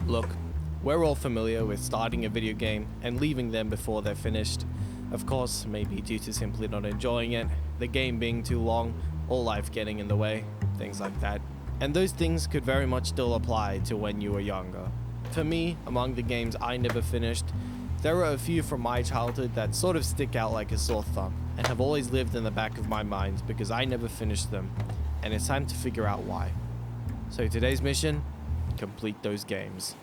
Look, we're all familiar with starting a video game and leaving them before they're finished. Of course, maybe due to simply not enjoying it, the game being too long, or life getting in the way, things like that. And those things could very much still apply to when you were younger. For me, among the games I never finished, there are a few from my childhood that sort of stick out like a sore thumb and have always lived in the back of my mind because I never finished them, and it's time to figure out why. So today's mission, complete those games.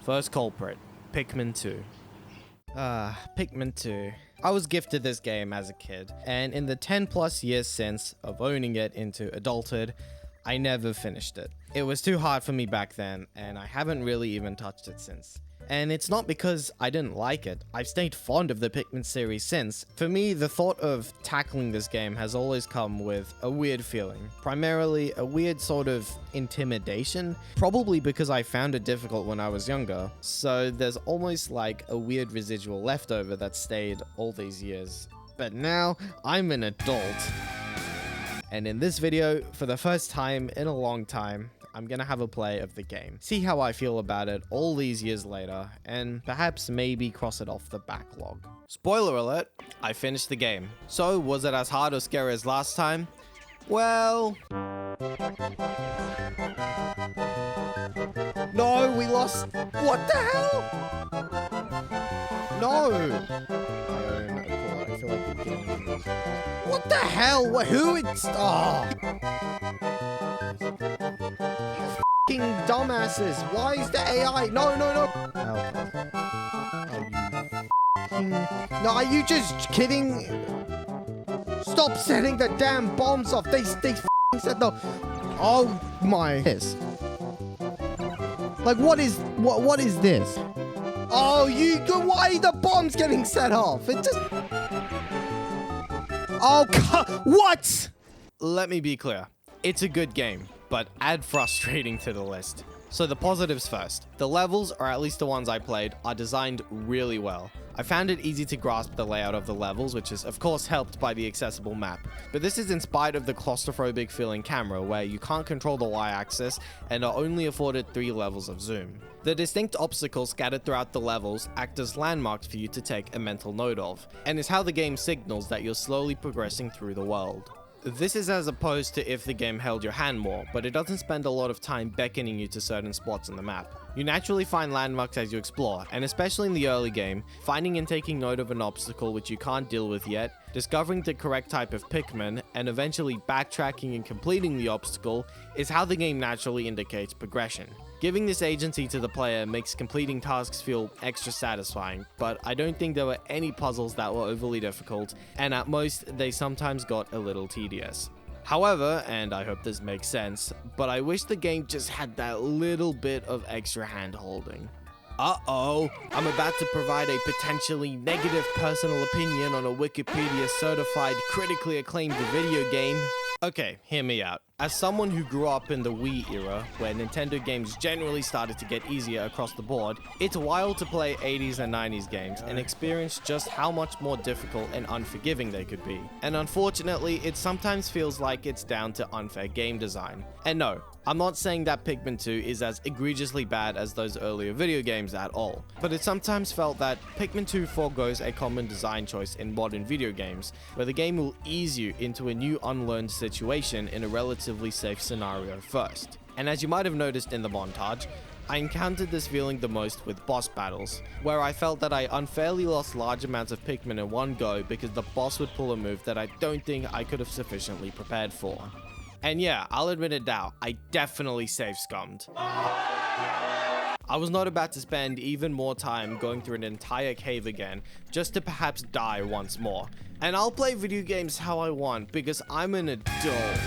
First culprit, Pikmin 2. Pikmin 2. I was gifted this game as a kid, and in the 10 plus years since of owning it into adulthood, I never finished it. It was too hard for me back then, and I haven't really even touched it since. And it's not because I didn't like it. I've stayed fond of the Pikmin series since. For me, the thought of tackling this game has always come with a weird feeling. Primarily, a weird sort of intimidation. Probably because I found it difficult when I was younger. So there's almost like a weird residual leftover that stayed all these years. But now, I'm an adult. And in this video, for the first time in a long time, I'm gonna have a play of the game, see how I feel about it all these years later, and perhaps maybe cross it off the backlog. Spoiler alert, I finished the game. So, was it as hard or scary as last time? Well... No, we lost... What the hell? No! I feel like the game... What the hell? Who it's... Oh! Dumbasses, why is the AI? No. No, are you just kidding? Stop setting the damn bombs off. They said no. Oh my. This. Like, what is this? Oh, why are the bombs getting set off? It just... Oh, what? Let me be clear. It's a good game, but add frustrating to the list. So the positives first. The levels, or at least the ones I played, are designed really well. I found it easy to grasp the layout of the levels, which is of course helped by the accessible map. But this is in spite of the claustrophobic feeling camera, where you can't control the Y-axis and are only afforded 3 levels of zoom. The distinct obstacles scattered throughout the levels act as landmarks for you to take a mental note of, and is how the game signals that you're slowly progressing through the world. This is as opposed to if the game held your hand more, but it doesn't spend a lot of time beckoning you to certain spots on the map. You naturally find landmarks as you explore, and especially in the early game, finding and taking note of an obstacle which you can't deal with yet, discovering the correct type of Pikmin, and eventually backtracking and completing the obstacle is how the game naturally indicates progression. Giving this agency to the player makes completing tasks feel extra satisfying, but I don't think there were any puzzles that were overly difficult, and at most, they sometimes got a little tedious. However, and I hope this makes sense, but I wish the game just had that little bit of extra hand-holding. Uh-oh, I'm about to provide a potentially negative personal opinion on a Wikipedia certified critically acclaimed video game. Okay, hear me out. As someone who grew up in the Wii era, where Nintendo games generally started to get easier across the board, it's wild to play 80s and 90s games and experience just how much more difficult and unforgiving they could be. And unfortunately, it sometimes feels like it's down to unfair game design. And no, I'm not saying that Pikmin 2 is as egregiously bad as those earlier video games at all, but it sometimes felt that Pikmin 2 forgoes a common design choice in modern video games, where the game will ease you into a new unlearned situation in a relatively safe scenario first. And as you might have noticed in the montage, I encountered this feeling the most with boss battles, where I felt that I unfairly lost large amounts of Pikmin in one go because the boss would pull a move that I don't think I could have sufficiently prepared for. And yeah, I'll admit it now, I definitely save scummed. I was not about to spend even more time going through an entire cave again, just to perhaps die once more. And I'll play video games how I want, because I'm an adult.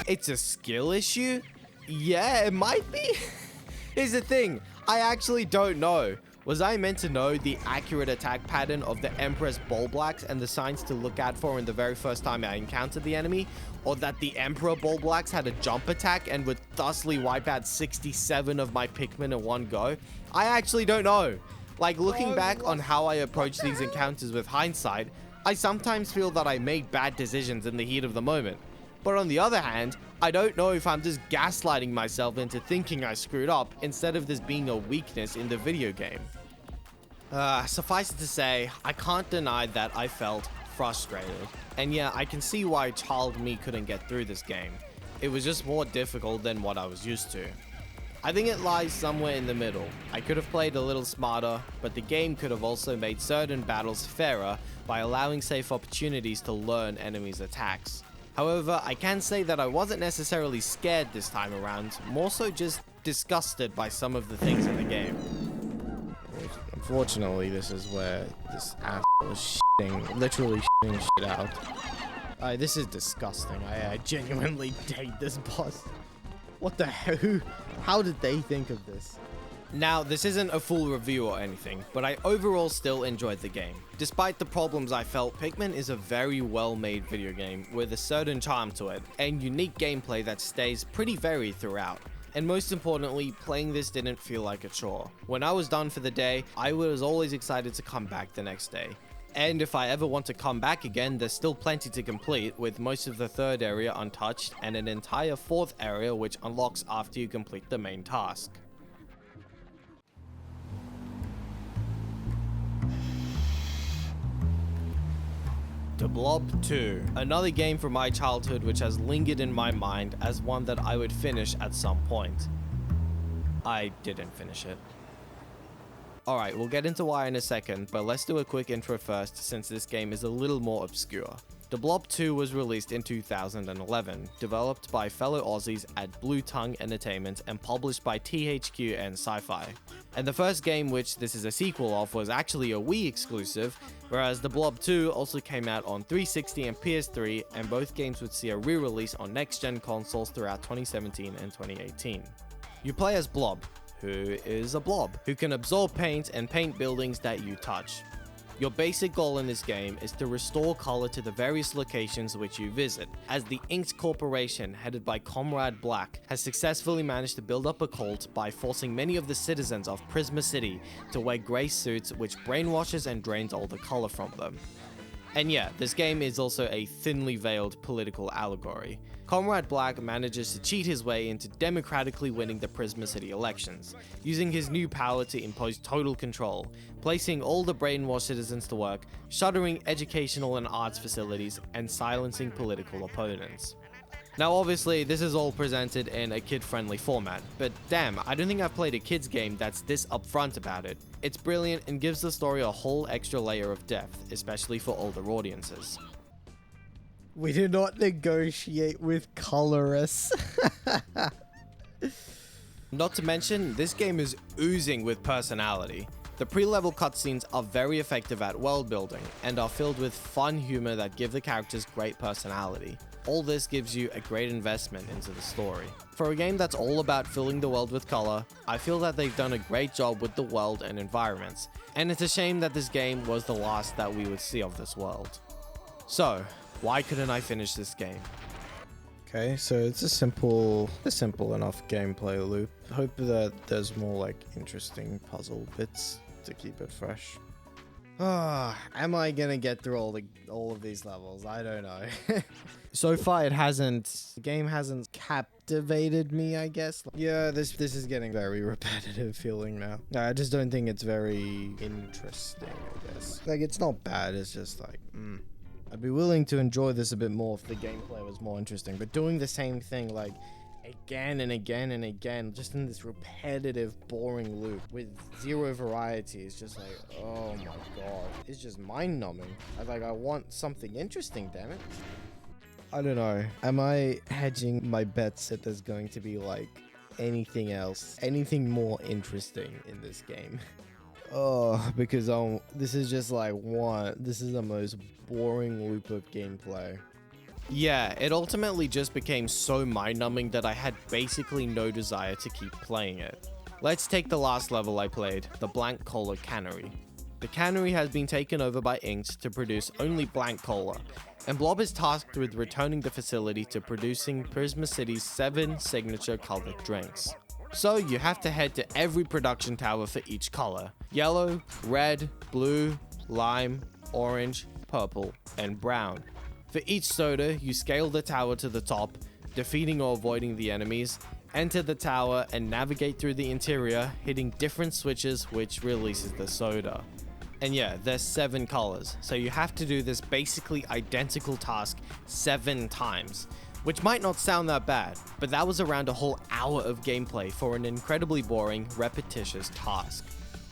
It's a skill issue? Yeah, it might be. Here's the thing, I actually don't know. Was I meant to know the accurate attack pattern of the Empress Bulblacks and the signs to look out for in the very first time I encountered the enemy? Or that the Emperor Bulblacks had a jump attack and would thusly wipe out 67 of my Pikmin in one go? I actually don't know. Like, looking back on how I approach these encounters with hindsight, I sometimes feel that I made bad decisions in the heat of the moment. But on the other hand, I don't know if I'm just gaslighting myself into thinking I screwed up instead of this being a weakness in the video game. Suffice it to say, I can't deny that I felt frustrated. And yeah, I can see why child me couldn't get through this game. It was just more difficult than what I was used to. I think it lies somewhere in the middle. I could have played a little smarter, but the game could have also made certain battles fairer by allowing safe opportunities to learn enemies' attacks. However, I can say that I wasn't necessarily scared this time around, more so just disgusted by some of the things in the game. Unfortunately, this is where this asshole is literally shitting shit out. This is disgusting. I genuinely hate this boss. What the hell? How did they think of this? Now, this isn't a full review or anything, but I overall still enjoyed the game. Despite the problems I felt, Pikmin is a very well-made video game with a certain charm to it, and unique gameplay that stays pretty varied throughout. And most importantly, playing this didn't feel like a chore. When I was done for the day, I was always excited to come back the next day. And if I ever want to come back again, there's still plenty to complete, with most of the third area untouched and an entire fourth area which unlocks after you complete the main task. The Blob 2, another game from my childhood which has lingered in my mind as one that I would finish at some point. I didn't finish it. Alright, we'll get into why in a second, but let's do a quick intro first since this game is a little more obscure. The Blob 2 was released in 2011, developed by fellow Aussies at Blue Tongue Entertainment and published by THQ and Sci-Fi. And the first game, which this is a sequel of, was actually a Wii exclusive, whereas The Blob 2 also came out on 360 and PS3, and both games would see a re-release on next-gen consoles throughout 2017 and 2018. You play as Blob, who is a blob, who can absorb paint and paint buildings that you touch. Your basic goal in this game is to restore color to the various locations which you visit, as the Inked Corporation, headed by Comrade Black, has successfully managed to build up a cult by forcing many of the citizens of Prisma City to wear grey suits which brainwashes and drains all the color from them. And yeah, this game is also a thinly veiled political allegory. Comrade Black manages to cheat his way into democratically winning the Prisma City elections, using his new power to impose total control, placing all the brainwashed citizens to work, shuttering educational and arts facilities, and silencing political opponents. Now obviously, this is all presented in a kid-friendly format, but damn, I don't think I've played a kids game that's this upfront about it. It's brilliant and gives the story a whole extra layer of depth, especially for older audiences. We do not negotiate with colorists. Not to mention, this game is oozing with personality. The pre-level cutscenes are very effective at world building, and are filled with fun humor that give the characters great personality. All this gives you a great investment into the story. For a game that's all about filling the world with color, I feel that they've done a great job with the world and environments, and it's a shame that this game was the last that we would see of this world. So, why couldn't I finish this game? Okay, so it's a simple enough gameplay loop. Hope that there's more like interesting puzzle bits to keep it fresh. Am I gonna get through all of these levels? I don't know. So far, the game hasn't captivated me, I guess. Yeah, this is getting very repetitive feeling now. I just don't think it's very interesting, I guess. Like, it's not bad, it's just like, I'd be willing to enjoy this a bit more if the gameplay was more interesting, but doing the same thing, like, again and again and again, just in this repetitive, boring loop with zero variety is just like, oh my god, it's just mind-numbing. I want something interesting, damn it. I don't know. Am I hedging my bets that there's going to be like anything else, anything more interesting in this game? Because this is just like this is the most boring loop of gameplay. Yeah, it ultimately just became so mind-numbing that I had basically no desire to keep playing it. Let's take the last level I played, the Blank Cola Cannery. The cannery has been taken over by Inks to produce only blank cola, and Blob is tasked with returning the facility to producing Prisma City's 7 signature colored drinks. So you have to head to every production tower for each color: yellow, red, blue, lime, orange, purple, and brown. For each soda, you scale the tower to the top, defeating or avoiding the enemies, enter the tower and navigate through the interior, hitting different switches which releases the soda. And yeah, there's 7 colors, so you have to do this basically identical task 7 times, which might not sound that bad, but that was around a whole hour of gameplay for an incredibly boring, repetitious task.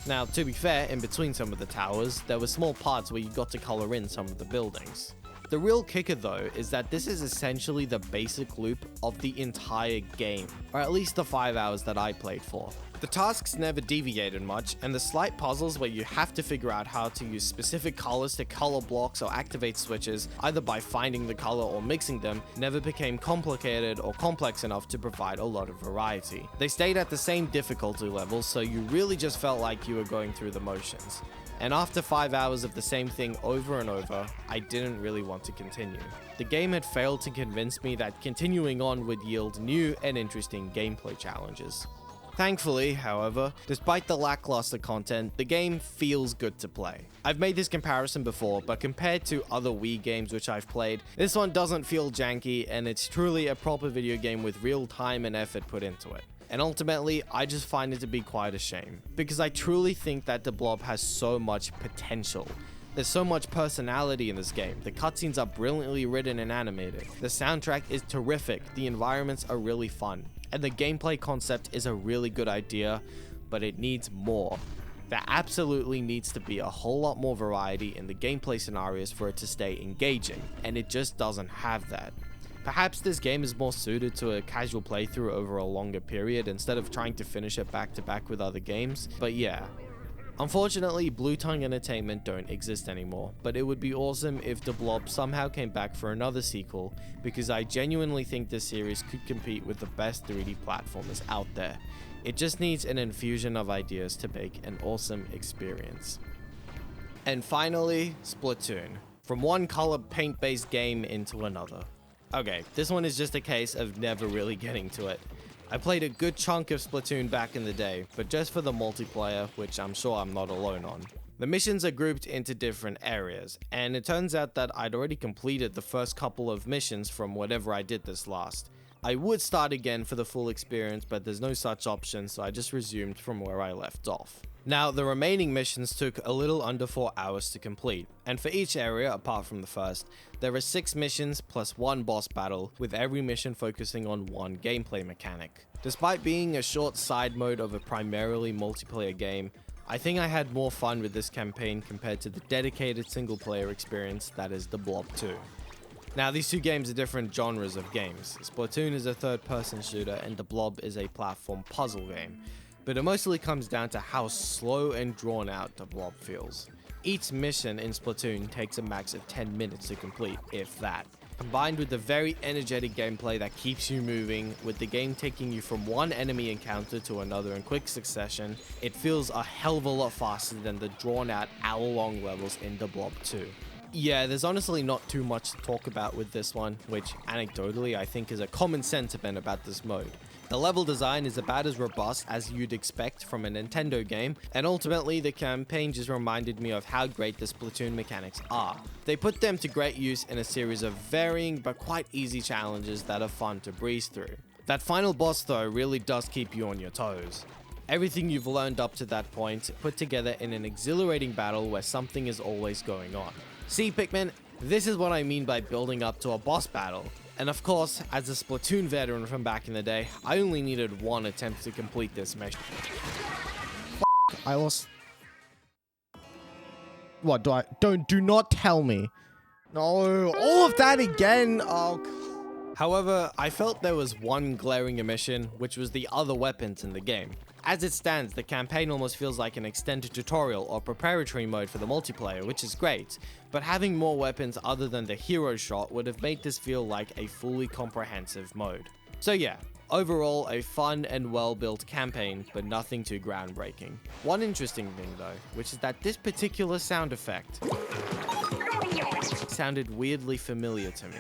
Now, to be fair, in between some of the towers, there were small parts where you got to color in some of the buildings. The real kicker though is that this is essentially the basic loop of the entire game, or at least the 5 hours that I played for. The tasks never deviated much, and the slight puzzles where you have to figure out how to use specific colors to color blocks or activate switches, either by finding the color or mixing them, never became complicated or complex enough to provide a lot of variety. They stayed at the same difficulty levels, so you really just felt like you were going through the motions. And after 5 hours of the same thing over and over, I didn't really want to continue. The game had failed to convince me that continuing on would yield new and interesting gameplay challenges. Thankfully, however, despite the lackluster content, the game feels good to play. I've made this comparison before, but compared to other Wii games which I've played, this one doesn't feel janky and it's truly a proper video game with real time and effort put into it. And ultimately, I just find it to be quite a shame, because I truly think that the Blob has so much potential. There's so much personality in this game, the cutscenes are brilliantly written and animated, the soundtrack is terrific, the environments are really fun, and the gameplay concept is a really good idea, but it needs more. There absolutely needs to be a whole lot more variety in the gameplay scenarios for it to stay engaging, and it just doesn't have that. Perhaps this game is more suited to a casual playthrough over a longer period instead of trying to finish it back to back with other games, but yeah. Unfortunately, Blue Tongue Entertainment don't exist anymore, but it would be awesome if the Blob somehow came back for another sequel, because I genuinely think this series could compete with the best 3D platformers out there. It just needs an infusion of ideas to make an awesome experience. And finally, Splatoon. From one color paint-based game into another. Okay, this one is just a case of never really getting to it. I played a good chunk of Splatoon back in the day, but just for the multiplayer, which I'm sure I'm not alone on. The missions are grouped into different areas, and it turns out that I'd already completed the first couple of missions from whatever I did this last. I would start again for the full experience, but there's no such option, so I just resumed from where I left off. Now, the remaining missions took a little under 4 hours to complete, and for each area, apart from the first, there are 6 missions plus 1 boss battle, with every mission focusing on one gameplay mechanic. Despite being a short side mode of a primarily multiplayer game, I think I had more fun with this campaign compared to the dedicated single player experience that is the Blob 2. Now, these two games are different genres of games. Splatoon is a third-person shooter and the Blob is a platform puzzle game. But it mostly comes down to how slow and drawn out the Blob feels. Each mission in Splatoon takes a max of 10 minutes to complete, if that. Combined with the very energetic gameplay that keeps you moving, with the game taking you from one enemy encounter to another in quick succession, it feels a hell of a lot faster than the drawn out hour-long levels in the Blob 2. Yeah, there's honestly not too much to talk about with this one, which anecdotally I think is a common sentiment about this mode. The level design is about as robust as you'd expect from a Nintendo game, and ultimately the campaign just reminded me of how great the Splatoon mechanics are. They put them to great use in a series of varying but quite easy challenges that are fun to breeze through. That final boss though really does keep you on your toes. Everything you've learned up to that point put together in an exhilarating battle where something is always going on. See, Pikmin, this is what I mean by building up to a boss battle. And of course, as a Splatoon veteran from back in the day, I only needed one attempt to complete this mission. I lost. What do not tell me. No, all of that again. Oh. However, I felt there was one glaring omission, which was the other weapons in the game. As it stands, the campaign almost feels like an extended tutorial or preparatory mode for the multiplayer, which is great, but having more weapons other than the hero shot would have made this feel like a fully comprehensive mode. So yeah, overall a fun and well-built campaign, but nothing too groundbreaking. One interesting thing though, which is that this particular sound effect sounded weirdly familiar to me.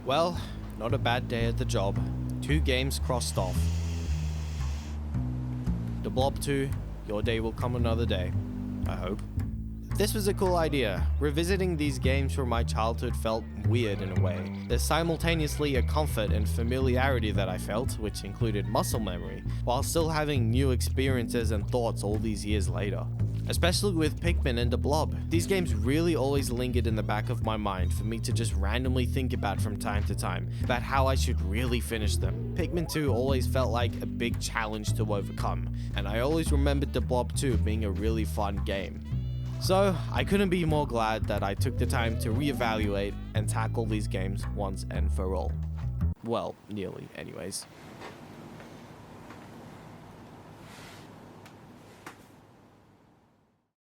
Well, not a bad day at the job. 2 games crossed off. The Blob 2, your day will come another day. I hope. This was a cool idea. Revisiting these games from my childhood felt weird in a way. There's simultaneously a comfort and familiarity that I felt, which included muscle memory, while still having new experiences and thoughts all these years later. Especially with Pikmin and the Blob. These games really always lingered in the back of my mind for me to just randomly think about from time to time, about how I should really finish them. Pikmin 2 always felt like a big challenge to overcome, and I always remembered the Blob 2 being a really fun game. So, I couldn't be more glad that I took the time to reevaluate and tackle these games once and for all. Well, nearly anyways.